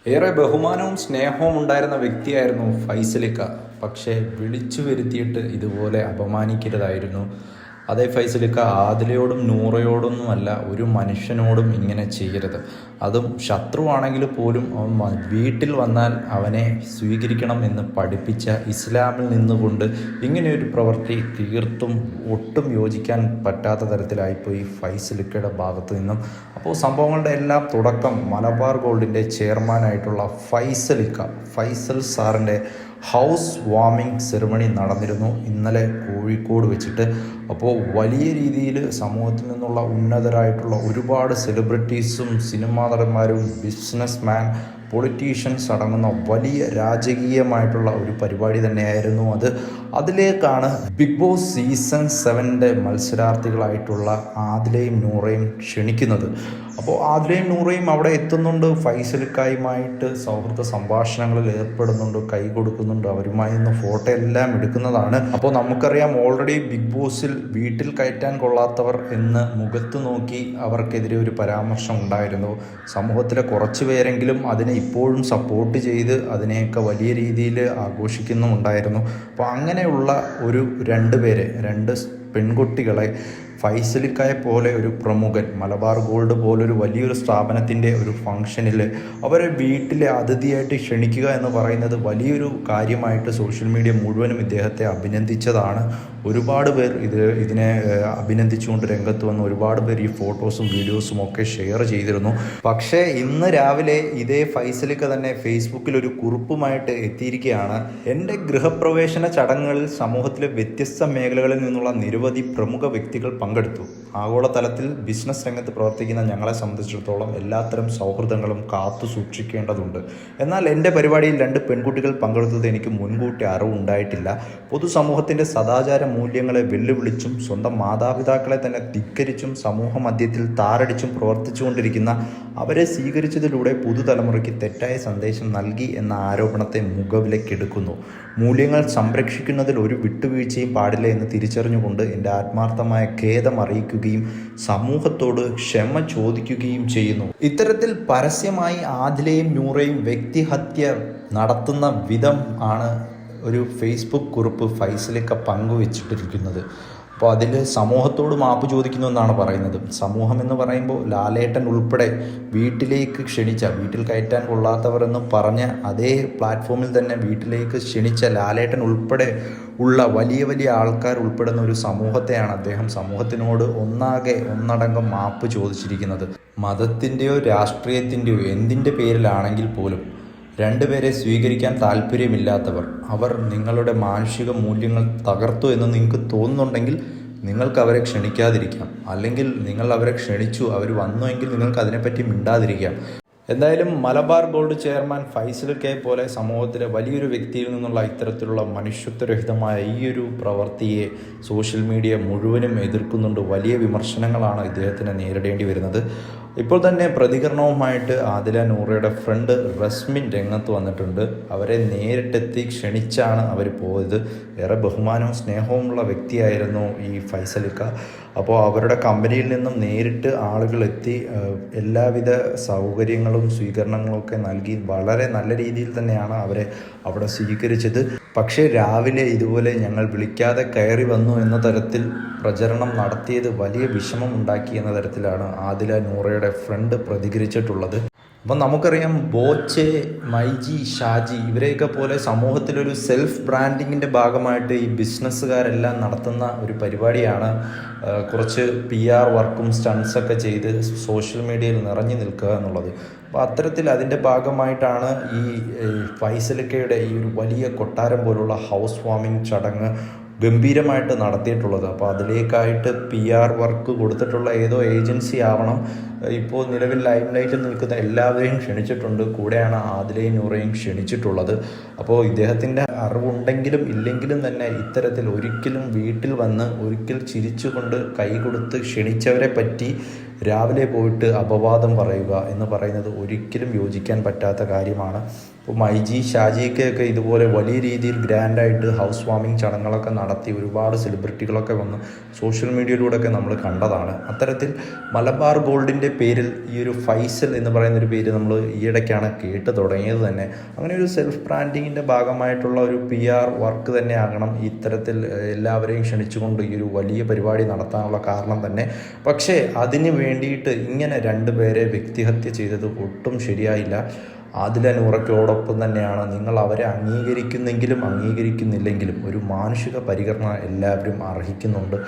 ഏറെ ബഹുമാനവും സ്നേഹവും ഉണ്ടായിരുന്ന വ്യക്തിയായിരുന്നു ഫൈസലിക്ക. പക്ഷേ വിളിച്ചു വരുത്തിയിട്ട് ഇതുപോലെ അപമാനിക്കരുതായിരുന്നു. അതേ ഫൈസലിക്ക, ആദിലയോടും നൂറയോടൊന്നുമല്ല ഒരു മനുഷ്യനോടും ഇങ്ങനെ ചെയ്യരുത്. അതും ശത്രുവാണെങ്കിൽ പോലും അവൻ വീട്ടിൽ വന്നാൽ അവനെ സ്വീകരിക്കണം എന്ന് പഠിപ്പിച്ച ഇസ്ലാമിൽ നിന്നുകൊണ്ട് ഇങ്ങനെയൊരു പ്രവൃത്തി തീർത്തും ഒട്ടും യോജിക്കാൻ പറ്റാത്ത തരത്തിലായിപ്പോയി ഫൈസലിക്കയുടെ ഭാഗത്തു നിന്നും. അപ്പോൾ സംഭവങ്ങളുടെ എല്ലാം തുടക്കം മലബാർ ഗോൾഡിൻ്റെ ചെയർമാനായിട്ടുള്ള ഫൈസൽ സാറിൻ്റെ ഹൗസ് വാമിംഗ് സെറിമണി നടന്നിരുന്നു ഇന്നലെ കോഴിക്കോട് വെച്ചിട്ട്. അപ്പോൾ വലിയ രീതിയിൽ സമൂഹത്തിൽ നിന്നുള്ള ഉന്നതരായിട്ടുള്ള ഒരുപാട് സെലിബ്രിറ്റീസും സിനിമാ നടന്മാരും ബിസിനസ് പൊളിറ്റീഷ്യൻസ് അടങ്ങുന്ന വലിയ രാജകീയമായിട്ടുള്ള ഒരു പരിപാടി തന്നെയായിരുന്നു അത്. അതിലേക്കാണ് ബിഗ് ബോസ് സീസൺ 7 മത്സരാർത്ഥികളായിട്ടുള്ള ആദിലയും നൂറയും ക്ഷണിക്കുന്നത്. അപ്പോൾ ആദിലയും നൂറയും അവിടെ എത്തുന്നുണ്ട്, ഫൈസലിക്കായുമായിട്ട് സൗഹൃദ സംഭാഷണങ്ങളിൽ ഏർപ്പെടുന്നുണ്ട്, കൈ കൊടുക്കുന്നുണ്ട്, അവരുമായി നിന്ന് ഫോട്ടോ എല്ലാം എടുക്കുന്നതാണ്. അപ്പോൾ നമുക്കറിയാം, ഓൾറെഡി ബിഗ് ബോസിൽ വീട്ടിൽ കയറ്റാൻ കൊള്ളാത്തവർ എന്ന് മുഖത്ത് നോക്കി അവർക്കെതിരെ ഒരു പരാമർശം ഉണ്ടായിരുന്നു. സമൂഹത്തിലെ കുറച്ച് പേരെങ്കിലും അതിനെ ഇപ്പോഴും സപ്പോർട്ട് ചെയ്ത് അതിനെയൊക്കെ വലിയ രീതിയിൽ ആഘോഷിക്കുന്നുമുണ്ടായിരുന്നു. അപ്പോൾ അങ്ങനെയുള്ള രണ്ട് പെൺകുട്ടികളെ ഫൈസലിക്കായെ പോലെ ഒരു പ്രമുഖൻ, മലബാർ ഗോൾഡ് പോലൊരു വലിയൊരു സ്ഥാപനത്തിൻ്റെ ഒരു ഫംഗ്ഷനിൽ അവരെ വീട്ടിലെ അതിഥിയായിട്ട് ക്ഷണിക്കുക എന്ന് പറയുന്നത് വലിയൊരു കാര്യമായിട്ട് സോഷ്യൽ മീഡിയ മുഴുവനും ഇദ്ദേഹത്തെ അഭിനന്ദിച്ചതാണ്. ഒരുപാട് പേർ ഇതിനെ അഭിനന്ദിച്ചുകൊണ്ട് രംഗത്ത് വന്ന് ഒരുപാട് പേർ ഈ ഫോട്ടോസും വീഡിയോസും ഒക്കെ ഷെയർ ചെയ്തിരുന്നു. പക്ഷേ ഇന്ന് രാവിലെ ഇതേ ഫൈസലിക്ക തന്നെ ഫേസ്ബുക്കിൽ ഒരു കുറിപ്പുമായിട്ട് എത്തിയിരിക്കുകയാണ്. എൻ്റെ ഗൃഹപ്രവേശന ചടങ്ങുകളിൽ സമൂഹത്തിലെ വ്യത്യസ്ത മേഖലകളിൽ നിന്നുള്ള നിരവധി പ്രമുഖ വ്യക്തികൾ പങ്കെടുത്തു. ആഗോളതലത്തിൽ ബിസിനസ് രംഗത്ത് പ്രവർത്തിക്കുന്ന ഞങ്ങളെ സംബന്ധിച്ചിടത്തോളം എല്ലാത്തരം സൗഹൃദങ്ങളും കാത്തു സൂക്ഷിക്കേണ്ടതുണ്ട്. എന്നാൽ എൻ്റെ പരിപാടിയിൽ 2 പെൺകുട്ടികൾ പങ്കെടുത്തത് എനിക്ക് മുൻകൂട്ടി അറിവുണ്ടായിട്ടില്ല. പൊതുസമൂഹത്തിൻ്റെ സദാചാര മൂല്യങ്ങളെ വെല്ലുവിളിച്ചും സ്വന്തം മാതാപിതാക്കളെ തന്നെ ധിക്കരിച്ചും സമൂഹ മധ്യത്തിൽ താറടിച്ചും പ്രവർത്തിച്ചുകൊണ്ടിരിക്കുന്ന അവരെ സ്വീകരിച്ചതിലൂടെ പുതുതലമുറയ്ക്ക് തെറ്റായ സന്ദേശം നൽകി എന്ന ആരോപണത്തെ മുഖവിലക്കെടുക്കുന്നു. മൂല്യങ്ങൾ സംരക്ഷിക്കുന്നതിൽ ഒരു വിട്ടുവീഴ്ചയും പാടില്ല എന്ന് തിരിച്ചറിഞ്ഞുകൊണ്ട് എൻ്റെ ആത്മാർത്ഥമായ ഖേദം അറിയിക്കുകയും സമൂഹത്തോട് ക്ഷമ ചോദിക്കുകയും ചെയ്യുന്നു. ഇത്തരത്തിൽ പരസ്യമായി ആദിലയും നൂറയും വ്യക്തിഹത്യ നടത്തുന്ന വിധം ആണ് ഒരു ഫേസ്ബുക്ക് കുറിപ്പ് ഫൈസലിക്ക പങ്കുവച്ചിട്ടിരിക്കുന്നത്. അപ്പോൾ അതിൽ സമൂഹത്തോട് മാപ്പ് ചോദിക്കുന്നു എന്നാണ് പറയുന്നത്. സമൂഹം എന്ന് പറയുമ്പോൾ ലാലേട്ടൻ ഉൾപ്പെടെ വീട്ടിലേക്ക് വീട്ടിൽ കയറ്റാൻ കൊള്ളാത്തവരെന്ന് പറഞ്ഞ അതേ പ്ലാറ്റ്ഫോമിൽ തന്നെ വീട്ടിലേക്ക് ക്ഷണിച്ച ലാലേട്ടൻ ഉൾപ്പെടെ ഉള്ള വലിയ വലിയ ആൾക്കാർ ഉൾപ്പെടുന്ന ഒരു സമൂഹത്തെയാണ് അദ്ദേഹം സമൂഹത്തിനോട് ഒന്നടങ്കം മാപ്പ് ചോദിച്ചിരിക്കുന്നത്. മതത്തിൻ്റെയോ രാഷ്ട്രീയത്തിൻ്റെയോ എന്തിൻ്റെ പേരിലാണെങ്കിൽ പോലും 2 പേരെ സ്വീകരിക്കാൻ താല്പര്യമില്ലാത്തവർ, അവർ നിങ്ങളുടെ മാനുഷിക മൂല്യങ്ങൾ തകർത്തു എന്ന് നിങ്ങൾക്ക് തോന്നുന്നുണ്ടെങ്കിൽ നിങ്ങൾക്ക് അവരെ ക്ഷണിക്കാതിരിക്കാം. അല്ലെങ്കിൽ നിങ്ങൾ അവരെ ക്ഷണിച്ചു, അവർ വന്നുവെങ്കിൽ നിങ്ങൾക്ക് അതിനെപ്പറ്റി മിണ്ടാതിരിക്കാം. എന്തായാലും മലബാർ ഗോൾഡ് ചെയർമാൻ ഫൈസലിക്കയെ പോലെ സമൂഹത്തിലെ വലിയൊരു വ്യക്തിയിൽ നിന്നുള്ള ഇത്തരത്തിലുള്ള മനുഷ്യത്വരഹിതമായ ഈ ഒരു പ്രവൃത്തിയെ സോഷ്യൽ മീഡിയ മുഴുവനും എതിർക്കുന്നുണ്ട്. വലിയ വിമർശനങ്ങളാണ് ഇദ്ദേഹത്തിന് നേരിടേണ്ടി വരുന്നത്. ഇപ്പോൾ തന്നെ പ്രതികരണവുമായിട്ട് ആദില നൂറയുടെ ഫ്രണ്ട് റസ്മിൻ രംഗത്ത് വന്നിട്ടുണ്ട്. അവരെ നേരിട്ടെത്തി ക്ഷണിച്ചാണ് അവർ പോയത്. ഏറെ ബഹുമാനവും സ്നേഹവുമുള്ള വ്യക്തിയായിരുന്നു ഈ ഫൈസലിക്ക. അപ്പോൾ അവരുടെ കമ്പനിയിൽ നിന്നും നേരിട്ട് ആളുകൾ എത്തി എല്ലാവിധ സൗകര്യങ്ങളും സ്വീകരണങ്ങളും ഒക്കെ നൽകി വളരെ നല്ല രീതിയിൽ തന്നെയാണ് അവരെ അവിടെ സ്വീകരിച്ചത്. പക്ഷേ രാവിലെ ഇതുപോലെ ഞങ്ങൾ വിളിക്കാതെ കയറി വന്നു എന്ന തരത്തിൽ പ്രചരണം നടത്തിയത് വലിയ വിഷമം ഉണ്ടാക്കി എന്ന തരത്തിലാണ് ആദില നൂറയുടെ ഫ്രണ്ട് പ്രതികരിച്ചിട്ടുള്ളത്. അപ്പം നമുക്കറിയാം, ബോച്ചെ, മൈജി, ഷാജി ഇവരെയൊക്കെ പോലെ സമൂഹത്തിലൊരു സെൽഫ് ബ്രാൻഡിങ്ങിൻ്റെ ഭാഗമായിട്ട് ഈ ബിസിനസ്സുകാരെല്ലാം നടത്തുന്ന ഒരു പരിപാടിയാണ് കുറച്ച് PR വർക്കും സ്റ്റൺസൊക്കെ ചെയ്ത് സോഷ്യൽ മീഡിയയിൽ നിറഞ്ഞു നിൽക്കുക എന്നുള്ളത്. അപ്പോൾ അത്തരത്തിൽ അതിൻ്റെ ഭാഗമായിട്ടാണ് ഈ ഫൈസലിക്കയുടെ ഈ ഒരു വലിയ കൊട്ടാരം പോലുള്ള ഹൗസ് വാമിംഗ് ചടങ്ങ് ഗംഭീരമായിട്ട് നടത്തിയിട്ടുള്ളത്. അപ്പോൾ അതിലേക്കായിട്ട് PR വർക്ക് കൊടുത്തിട്ടുള്ള ഏതോ ഏജൻസി ആവണം. ഇപ്പോൾ നിലവിൽ ലൈം ലൈറ്റിൽ നിൽക്കുന്ന എല്ലാവരെയും ക്ഷണിച്ചിട്ടുണ്ട്. കൂടെയാണ് ആദിലയും നൂറയും ക്ഷണിച്ചിട്ടുള്ളത്. അപ്പോൾ ഇദ്ദേഹത്തിൻ്റെ അറിവുണ്ടെങ്കിലും ഇല്ലെങ്കിലും തന്നെ ഇത്തരത്തിൽ ഒരിക്കലും വീട്ടിൽ വന്ന് ഒരിക്കൽ ചിരിച്ചുകൊണ്ട് കൈ കൊടുത്ത് ക്ഷണിച്ചവരെ പറ്റി രാവിലെ പോയിട്ട് അപവാദം പറയുക എന്ന് പറയുന്നത് ഒരിക്കലും യോജിക്കാൻ പറ്റാത്ത കാര്യമാണ്. ഇപ്പോൾ മൈജി ഷാജിക്കൊക്കെ ഇതുപോലെ വലിയ രീതിയിൽ ഗ്രാൻഡായിട്ട് ഹൗസ് വാമിങ് ചടങ്ങുകളൊക്കെ നടത്തി ഒരുപാട് സെലിബ്രിറ്റികളൊക്കെ വന്ന് സോഷ്യൽ മീഡിയയിലൂടെയൊക്കെ നമ്മൾ കണ്ടതാണ്. അത്തരത്തിൽ മലബാർ ഗോൾഡിൻ്റെ പേരിൽ ഈ ഒരു ഫൈസൽ എന്ന് പറയുന്നൊരു പേര് നമ്മൾ ഈയിടയ്ക്കാണ് കേട്ട് തുടങ്ങിയത് തന്നെ. അങ്ങനെ ഒരു സെൽഫ് ബ്രാൻഡിങ്ങിൻ്റെ ഭാഗമായിട്ടുള്ള ഒരു PR വർക്ക് തന്നെ ആകണം ഇത്തരത്തിൽ എല്ലാവരെയും ക്ഷണിച്ചുകൊണ്ട് ഈ ഒരു വലിയ പരിപാടി നടത്താനുള്ള കാരണം തന്നെ. പക്ഷേ അതിന് വേണ്ടിയിട്ട് ഇങ്ങനെ രണ്ടുപേരെ വ്യക്തിഹത്യ ചെയ്തത് ഒട്ടും ശരിയായില്ല. ആദില നൂറയ്ക്കോടൊപ്പം തന്നെയാണ്. നിങ്ങൾ അവരെ അംഗീകരിക്കുന്നെങ്കിലും അംഗീകരിക്കുന്നില്ലെങ്കിലും ഒരു മാനുഷിക പരിഗണന എല്ലാവരും അർഹിക്കുന്നുണ്ട്.